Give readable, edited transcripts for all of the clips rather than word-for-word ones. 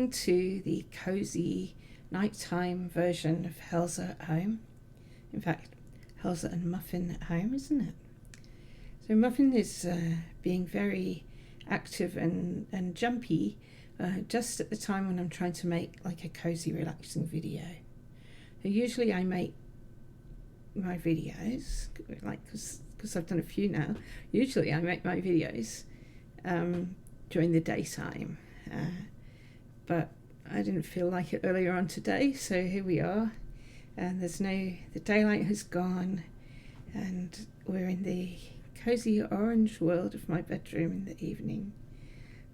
listening to the cozy nighttime version of Helsa at Home. In fact, Helsa and Muffin at Home, isn't it? So Muffin is being very active and jumpy just at the time when I'm trying to make like a cozy, relaxing video. So usually I make my videos, like because I've done a few now, usually I make my videos during the daytime. But I didn't feel like it earlier on today, so here we are. And the daylight has gone, and we're in the cozy orange world of my bedroom in the evening.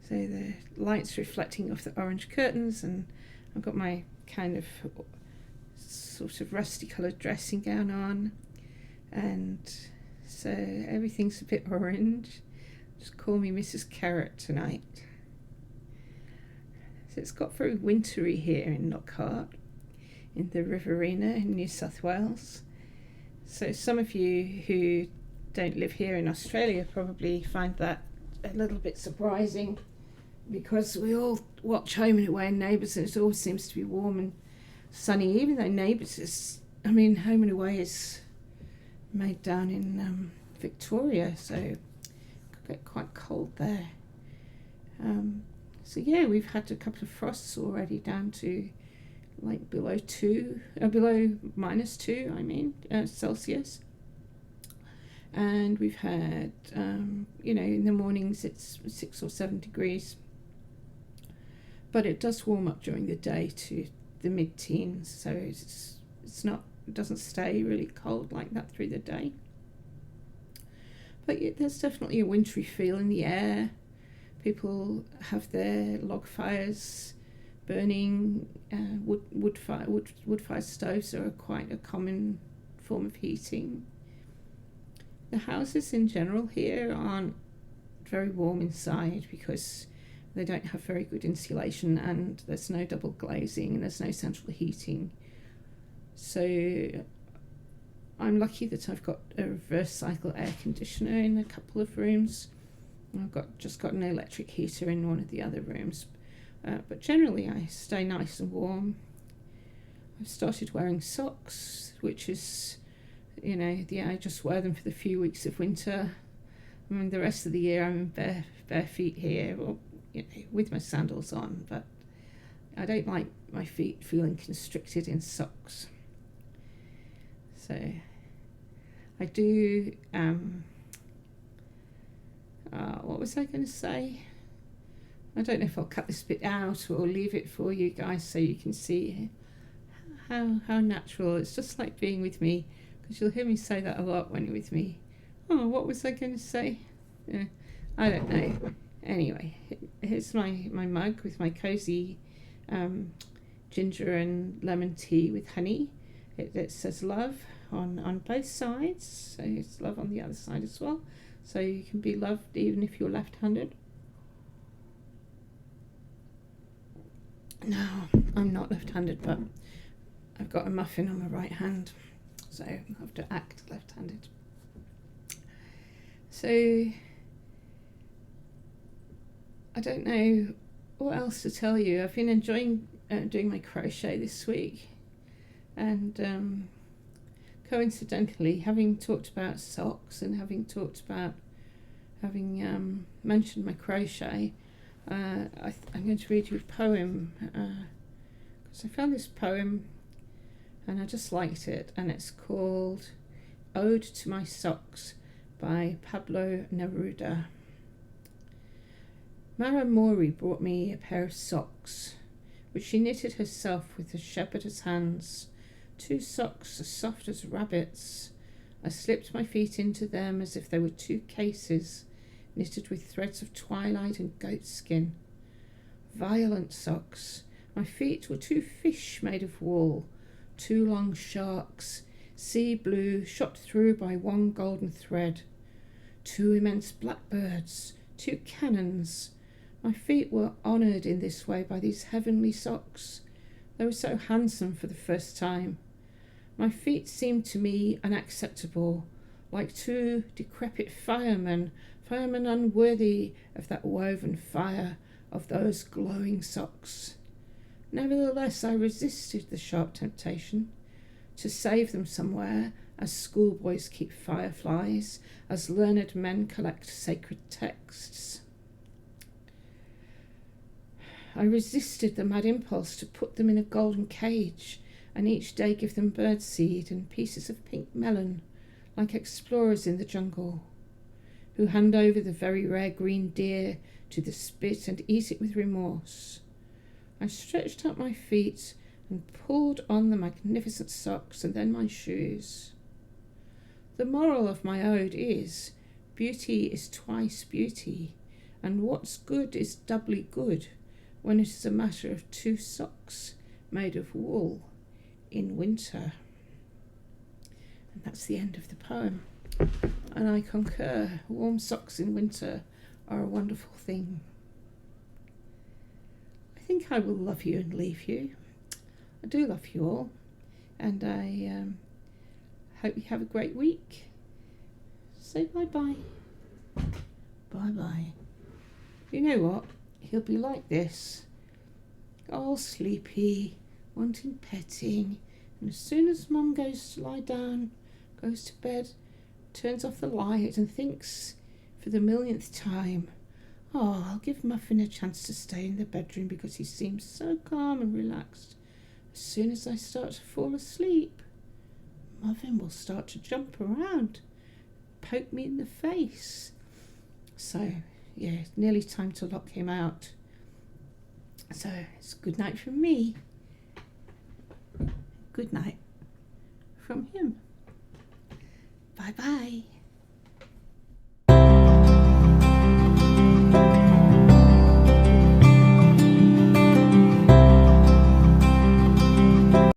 So the light's reflecting off the orange curtains, and I've got my kind of sort of rusty coloured dressing gown on, and so everything's a bit orange. Just call me Mrs. Carrot tonight. So it's got very wintry here in Lockhart, in the Riverina in New South Wales. So some of you who don't live here in Australia probably find that a little bit surprising, because we all watch Home and Away and Neighbours, and it always seems to be warm and sunny, even though Neighbours is, Home and Away is made down in Victoria, so it could get quite cold there. So yeah, we've had a couple of frosts already down to like below -2 Celsius. And we've had, in the mornings it's 6 or 7 degrees. But it does warm up during the day to the mid-teens, so it doesn't stay really cold like that through the day. But yeah, there's definitely a wintry feel in the air. People have their log fires burning. Wood fire stoves are quite a common form of heating. The houses in general here aren't very warm inside because they don't have very good insulation, and there's no double glazing and there's no central heating. So I'm lucky that I've got a reverse cycle air conditioner in a couple of rooms. I've just got an electric heater in one of the other rooms. But generally I stay nice and warm. I've started wearing socks, which is, I just wear them for the few weeks of winter. The rest of the year I'm in bare feet here, or with my sandals on, but I don't like my feet feeling constricted in socks. So I do, what was I going to say? I don't know if I'll cut this bit out or leave it for you guys so you can see how natural. It's just like being with me, because you'll hear me say that a lot when you're with me. Oh, what was I going to say? I don't know. Anyway, here's my mug with my cozy ginger and lemon tea with honey. It says love on both sides, so it's love on the other side as well. So you can be loved even if you're left-handed. No, I'm not left-handed, but I've got a muffin on my right hand, so I have to act left-handed. So I don't know what else to tell you. I've been enjoying doing my crochet this week, and coincidentally, having talked about socks and having mentioned my crochet, I'm going to read you a poem, because I found this poem and I just liked it, and it's called Ode to My Socks by Pablo Neruda. Mara Mori brought me a pair of socks, which she knitted herself with her shepherdess hands, 2 socks as soft as rabbits. I slipped my feet into them as if they were 2 cases, knitted with threads of twilight and goat skin. Violent socks. My feet were 2 fish made of wool, 2 long sharks, sea blue, shot through by 1 golden thread, 2 immense blackbirds, 2 cannons. My feet were honoured in this way by these heavenly socks. They were so handsome for the first time. My feet seemed to me unacceptable, like 2 decrepit firemen unworthy of that woven fire of those glowing socks. Nevertheless, I resisted the sharp temptation to save them somewhere, as schoolboys keep fireflies, as learned men collect sacred texts. I resisted the mad impulse to put them in a golden cage and each day give them birdseed and pieces of pink melon, like explorers in the jungle, who hand over the very rare green deer to the spit and eat it with remorse. I stretched out my feet and pulled on the magnificent socks and then my shoes. The moral of my ode is, beauty is twice beauty, and what's good is doubly good when it is a matter of 2 socks made of wool in winter. And that's the end of the poem. And I concur, warm socks in winter are a wonderful thing. I think I will love you and leave you. I do love you all, and I hope you have a great week. Say bye-bye. Bye-bye. You know what? He'll be like this, all sleepy, wanting petting, and as soon as Mum goes to lie down, goes to bed, turns off the light and thinks for the millionth time, oh, I'll give Muffin a chance to stay in the bedroom because he seems so calm and relaxed. As soon as I start to fall asleep, Muffin will start to jump around, poke me in the face. So, yeah, it's nearly time to lock him out. So, it's good night from me. Good night from him. Bye-bye.